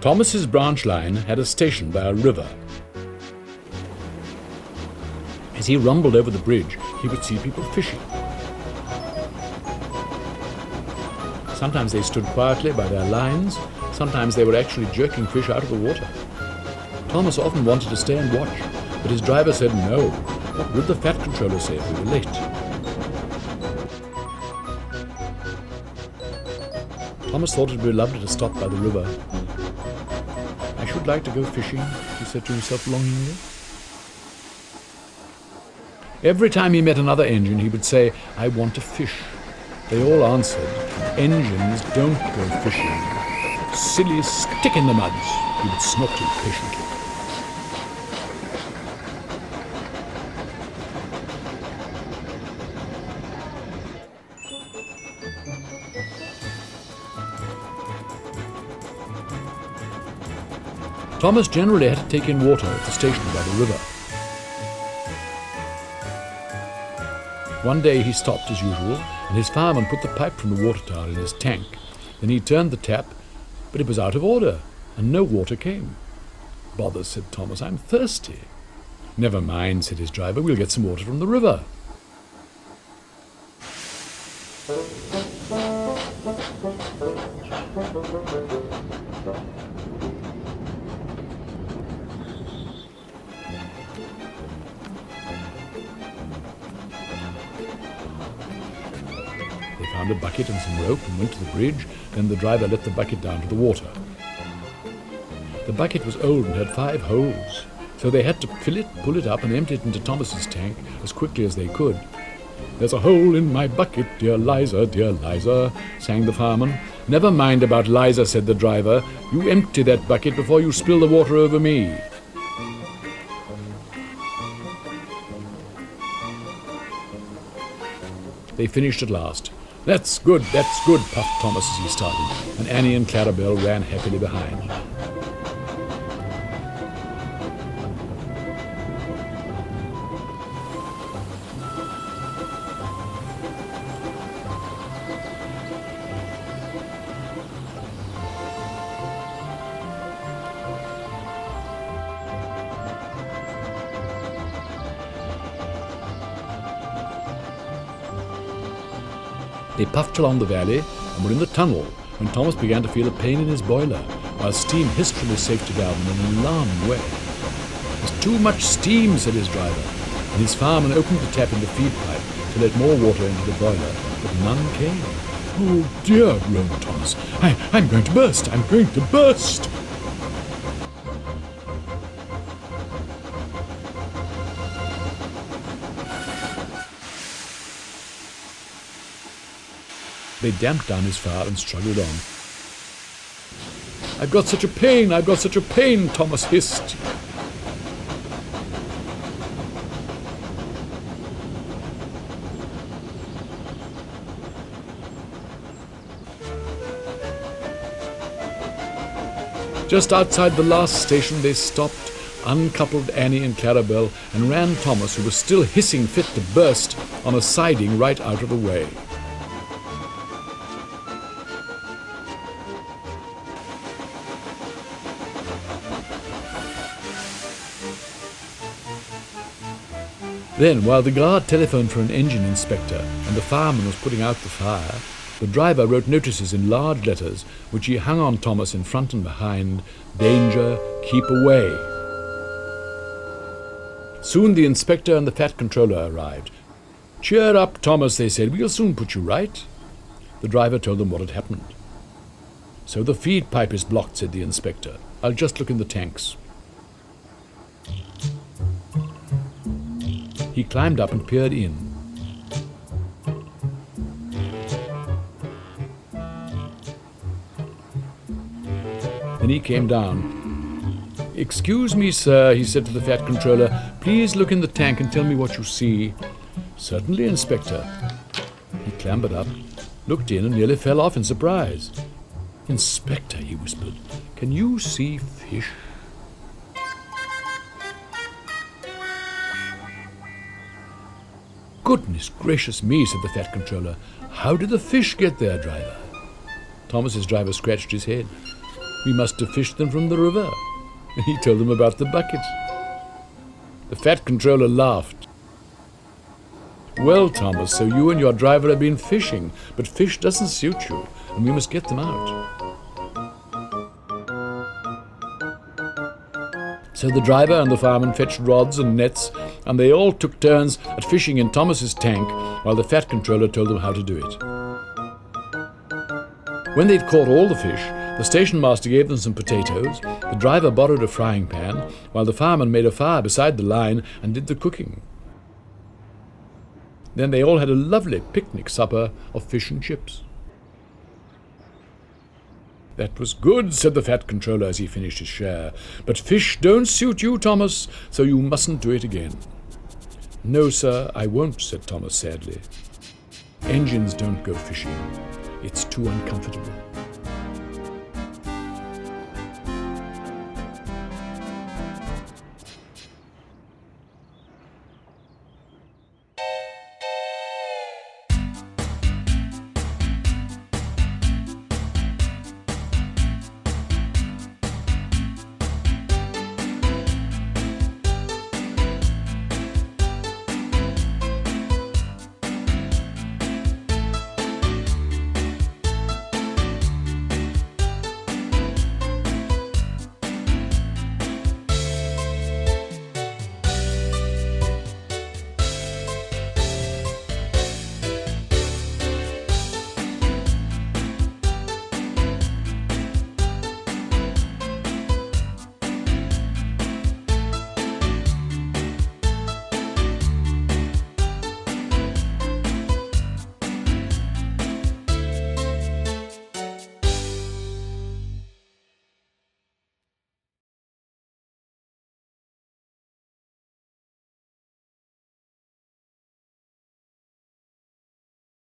Thomas's branch line had a station by a river. As he rumbled over the bridge, he would see people fishing. Sometimes they stood quietly by their lines, sometimes they were actually jerking fish out of the water. Thomas often wanted to stay and watch, but his driver said no. What would the fat controller say if we were late? Thomas thought it would be lovely to stop by the river. I should like to go fishing, he said to himself longingly. Every time he met another engine, he would say, I want to fish. They all answered, engines don't go fishing. Silly stick in the muds, he would snort impatiently. Thomas generally had to take in water at the station by the river. One day he stopped as usual, and his fireman put the pipe from the water tower in his tank. Then he turned the tap, but it was out of order, and no water came. Bother, said Thomas, I'm thirsty. Never mind, said his driver, we'll get some water from the river. They found a bucket and some rope and went to the bridge. Then the driver let the bucket down to the water. The bucket was old and had 5 holes, so they had to fill it, pull it up and empty it into Thomas's tank as quickly as they could. There's a hole in my bucket, dear Liza, sang the fireman. Never mind about Liza, said the driver. You empty that bucket before you spill the water over me. They finished at last. That's good, puffed Thomas as he started, and Annie and Clarabelle ran happily behind. They puffed along the valley and were in the tunnel when Thomas began to feel a pain in his boiler, while steam hissed from his safety valve in an alarming way. There's too much steam, said his driver, and his fireman opened the tap in the feed pipe to let more water into the boiler, but none came. Oh dear, groaned Thomas. I'm going to burst! They damped down his fire and struggled on. I've got such a pain, Thomas hissed. Just outside the last station they stopped, uncoupled Annie and Clarabelle, and ran Thomas, who was still hissing fit to burst, on a siding right out of the way. Then, while the guard telephoned for an engine inspector and the fireman was putting out the fire, the driver wrote notices in large letters, which he hung on Thomas in front and behind, Danger, keep away. Soon the inspector and the fat controller arrived. Cheer up, Thomas, they said, we'll soon put you right. The driver told them what had happened. So the feed pipe is blocked, said the inspector. I'll just look in the tanks. He climbed up and peered in. Then he came down. Excuse me, sir, he said to the fat controller. Please look in the tank and tell me what you see. Certainly, Inspector. He clambered up, looked in and nearly fell off in surprise. Inspector, he whispered, can you see fish? Goodness gracious me, said the fat controller. How did the fish get there, driver? Thomas's driver scratched his head. We must have fished them from the river. And he told them about the bucket. The fat controller laughed. Well, Thomas, so you and your driver have been fishing, but fish doesn't suit you, and we must get them out. So the driver and the fireman fetched rods and nets, and they all took turns at fishing in Thomas's tank while the fat controller told them how to do it. When they'd caught all the fish, the station master gave them some potatoes, the driver borrowed a frying pan, while the fireman made a fire beside the line and did the cooking. Then they all had a lovely picnic supper of fish and chips. That was good, said the fat controller as he finished his share. But fish don't suit you, Thomas, so you mustn't do it again. No, sir, I won't, said Thomas sadly. Engines don't go fishing. It's too uncomfortable.